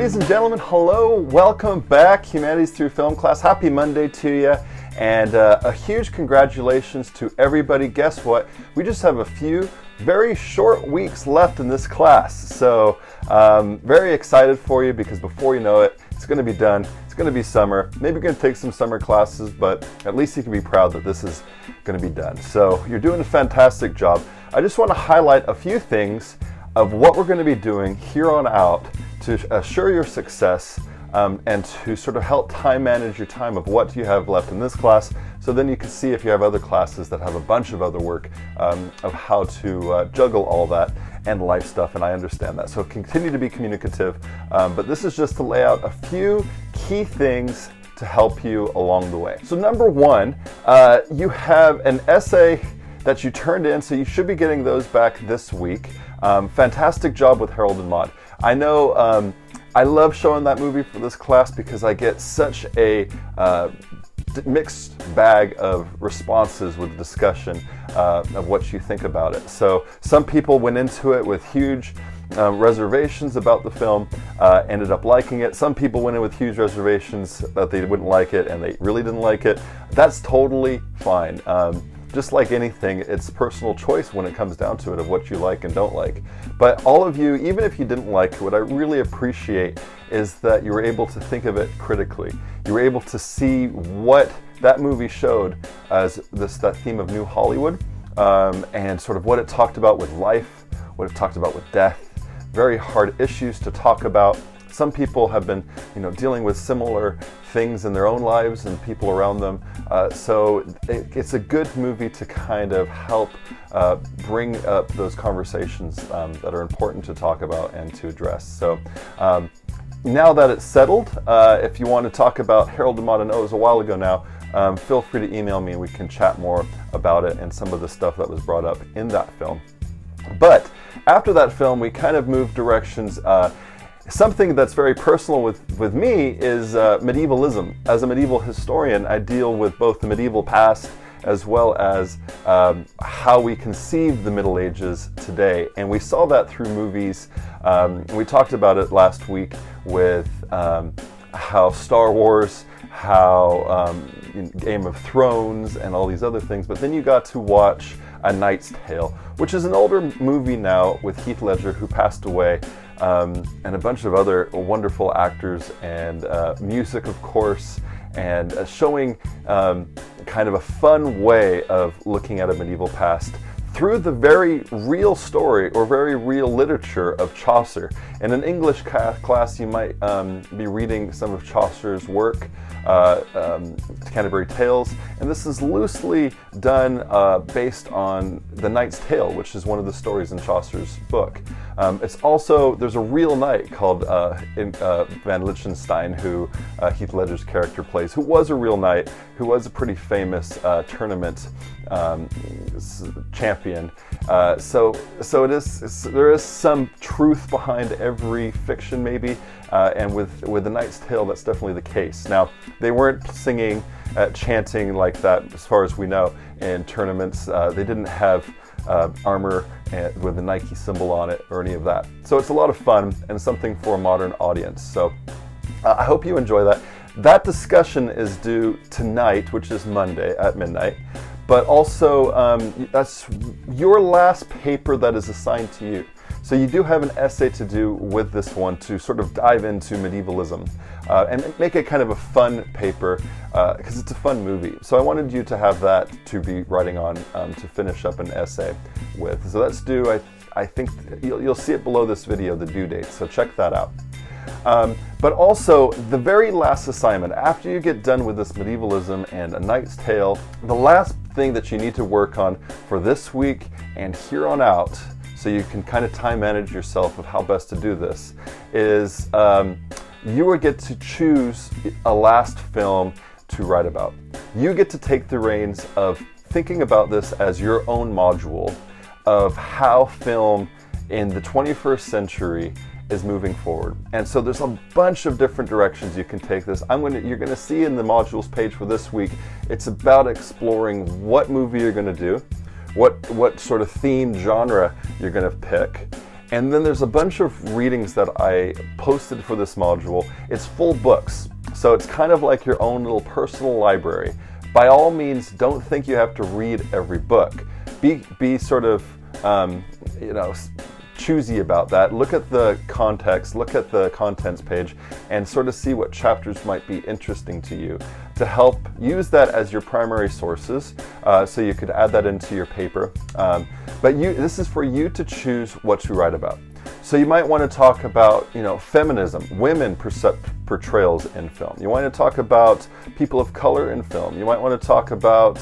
Ladies and gentlemen, hello, welcome back, Humanities Through Film class. Happy Monday to you, and a huge congratulations to everybody. Guess what? We just have a few very short weeks left in this class, so very excited for you because before you know it, it's going to be done. It's going to be summer. Maybe you're going to take some summer classes, but at least you can be proud that this is going to be done. So you're doing a fantastic job. I just want to highlight a few things of what we're going to be doing here on out to assure your success and to sort of help time manage your time of what you have left in this class, so then you can see if you have other classes that have a bunch of other work of how to juggle all that and life stuff, and I understand that. So continue to be communicative, but this is just to lay out a few key things to help you along the way. So number one, you have an essay that you turned in, so you should be getting those back this week. Fantastic job with Harold and Maude. I know I love showing that movie for this class because I get such a mixed bag of responses with discussion of what you think about it. So some people went into it with huge reservations about the film, ended up liking it. Some people went in with huge reservations that they wouldn't like it and they really didn't like it. That's totally fine. Just like anything, it's personal choice when it comes down to it of what you like and don't like. But all of you, even if you didn't like it, what I really appreciate is that you were able to think of it critically. You were able to see what that movie showed as that theme of New Hollywood, and sort of what it talked about with life, what it talked about with death. Very hard issues to talk about. Some people have been, dealing with similar things in their own lives and people around them. So it's a good movie to kind of help bring up those conversations that are important to talk about and to address. So now that it's settled, if you want to talk about Harold and Maude, I know it was a while ago now, feel free to email me and we can chat more about it and some of the stuff that was brought up in that film. But after that film, we kind of moved directions. Something that's very personal with me is medievalism. As a medieval historian, I deal with both the medieval past as well as how we conceive the Middle Ages today. And we saw that through movies. We talked about it last week with how Star Wars, how Game of Thrones, and all these other things. But then you got to watch A Knight's Tale, which is an older movie now with Heath Ledger, who passed away. And a bunch of other wonderful actors and music, of course, and showing kind of a fun way of looking at a medieval past through the very real story or very real literature of Chaucer. In an English class, you might be reading some of Chaucer's work, Canterbury Tales, and this is loosely done based on The Knight's Tale, which is one of the stories in Chaucer's book. It's also, there's a real knight called Van Liechtenstein, who Heath Ledger's character plays, who was a real knight, who was a pretty famous tournament champion. So there is some truth behind every fiction, maybe, and with The Knight's Tale, that's definitely the case. Now, they weren't singing, chanting like that, as far as we know, in tournaments. They didn't have armor with the Nike symbol on it or any of that. So it's a lot of fun and something for a modern audience. So I hope you enjoy that. That discussion is due tonight, which is Monday at midnight. But also, that's your last paper that is assigned to you. So you do have an essay to do with this one to sort of dive into medievalism and make it kind of a fun paper because it's a fun movie. So I wanted you to have that to be writing on to finish up an essay with. So that's due, I think you'll see it below this video, the due date, so check that out. But also, the very last assignment, after you get done with this medievalism and A Knight's Tale, the last thing that you need to work on for this week and here on out, so you can kind of time manage yourself of how best to do this, is you will get to choose a last film to write about. You get to take the reins of thinking about this as your own module of how film in the 21st century is moving forward. And so there's a bunch of different directions you can take this. You're going to see in the modules page for this week, it's about exploring what movie you're going to do, what sort of theme genre you're going to pick, And then there's a bunch of readings that I posted for this module. It's full books, so it's kind of like your own little personal library. By all means, don't think you have to read every book. Be sort of, choosy about that. Look at the context, look at the contents page, and sort of see what chapters might be interesting to you to help use that as your primary sources, so you could add that into your paper. But this is for you to choose what to write about. So you might want to talk about, feminism, women portrayals in film. You want to talk about people of color in film. You might want to talk about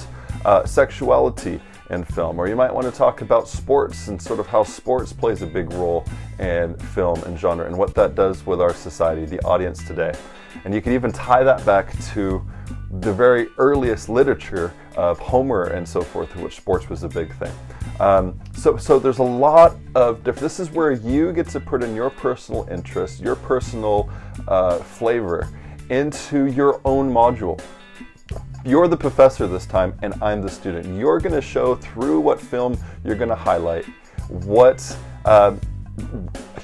sexuality in film, or you might want to talk about sports and sort of how sports plays a big role in film and genre and what that does with our society, the audience today. And you can even tie that back to the very earliest literature of Homer and so forth, in which sports was a big thing. So there's a lot of different, this is where you get to put in your personal interest, your personal flavor into your own module. You're the professor this time, and I'm the student. You're going to show through what film you're going to highlight what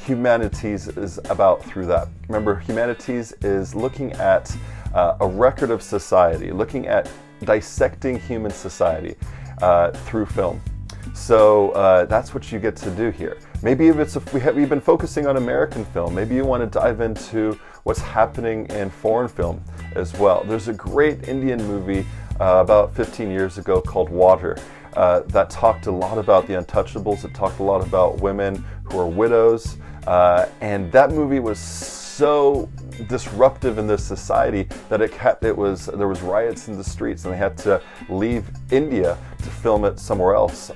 humanities is about through that. Remember, humanities is looking at a record of society, looking at dissecting human society through film. So that's what you get to do here. Maybe if we've been focusing on American film, maybe you want to dive into what's happening in foreign film as well. There's a great Indian movie about 15 years ago called Water that talked a lot about the untouchables. It talked a lot about women who are widows, and that movie was so disruptive in this society that there was riots in the streets, and they had to leave India to film it somewhere else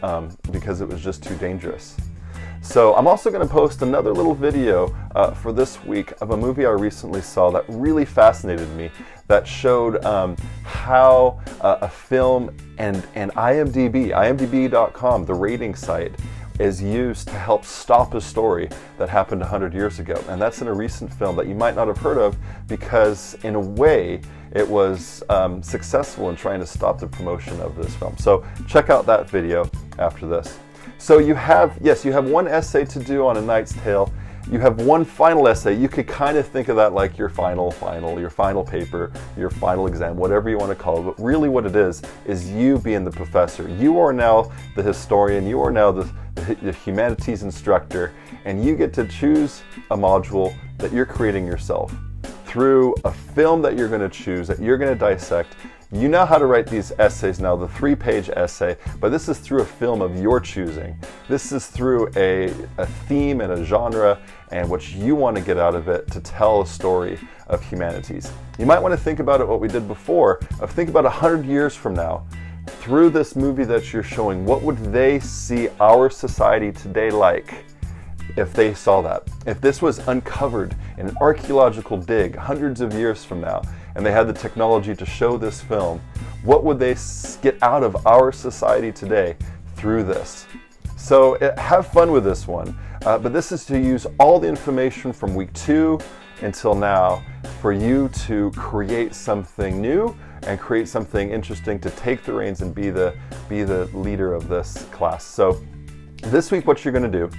because it was just too dangerous. So I'm also going to post another little video for this week of a movie I recently saw that really fascinated me, that showed how a film and IMDb.com, the rating site, is used to help stop a story that happened 100 years ago. And that's in a recent film that you might not have heard of because, in a way, it was successful in trying to stop the promotion of this film. So check out that video after this. So you have one essay to do on A Knight's Tale. You have one final essay. You could kind of think of that like your final paper, your final exam, whatever you want to call it. But really what it is you being the professor. You are now the historian. You are now the humanities instructor. And you get to choose a module that you're creating yourself through a film that you're going to choose, that you're going to dissect. You know how to write these essays now, the 3-page essay, but this is through a film of your choosing. This is through a theme and a genre and what you want to get out of it to tell a story of humanities. You might want to think about it what we did before, think about 100 years from now. Through this movie that you're showing, what would they see our society today like if they saw that? If this was uncovered in an archaeological dig hundreds of years from now, and they had the technology to show this film, what would they get out of our society today through this? So have fun with this one, but this is to use all the information from week 2 until now for you to create something new and create something interesting to take the reins and be the leader of this class. So this week what you're going to do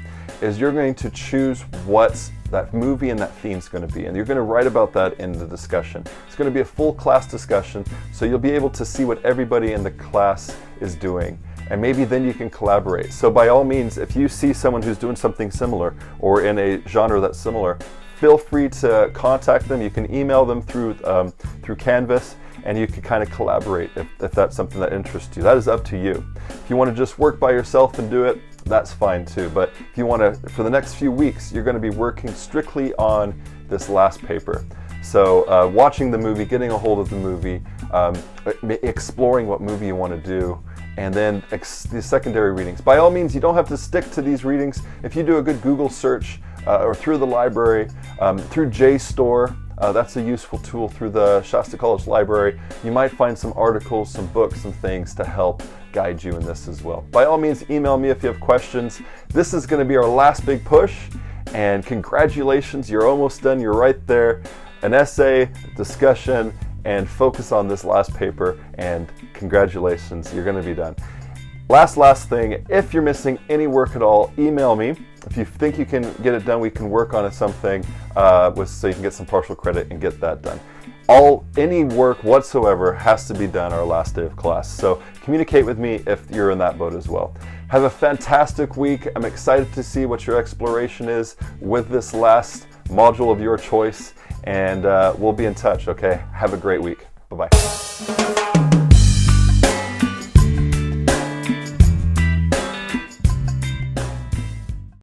is you're going to choose what that movie and that theme is going to be, and you're going to write about that in the discussion. It's going to be a full class discussion, so you'll be able to see what everybody in the class is doing, and maybe then you can collaborate. So by all means, if you see someone who's doing something similar or in a genre that's similar, feel free to contact them. You can email them through Canvas, and you can kind of collaborate if that's something that interests you. That is up to you. If you want to just work by yourself and do it, that's fine too. But if you want to, for the next few weeks, you're going to be working strictly on this last paper. So watching the movie, getting a hold of the movie, exploring what movie you want to do, and then the secondary readings. By all means, you don't have to stick to these readings. If you do a good Google search or through the library, through JSTOR, that's a useful tool through the Shasta College Library. You might find some articles, some books, some things to help guide you in this as well. By all means, email me if you have questions. This is going to be our last big push, and congratulations, you're almost done. You're right there. An essay, discussion, and focus on this last paper, and congratulations, you're going to be done. Last thing, if you're missing any work at all, email me If you think you can get it done, we can work on something so you can get some partial credit and get that done. Any work whatsoever has to be done our last day of class. So communicate with me if you're in that boat as well. Have a fantastic week. I'm excited to see what your exploration is with this last module of your choice, and we'll be in touch, okay? Have a great week. Bye-bye.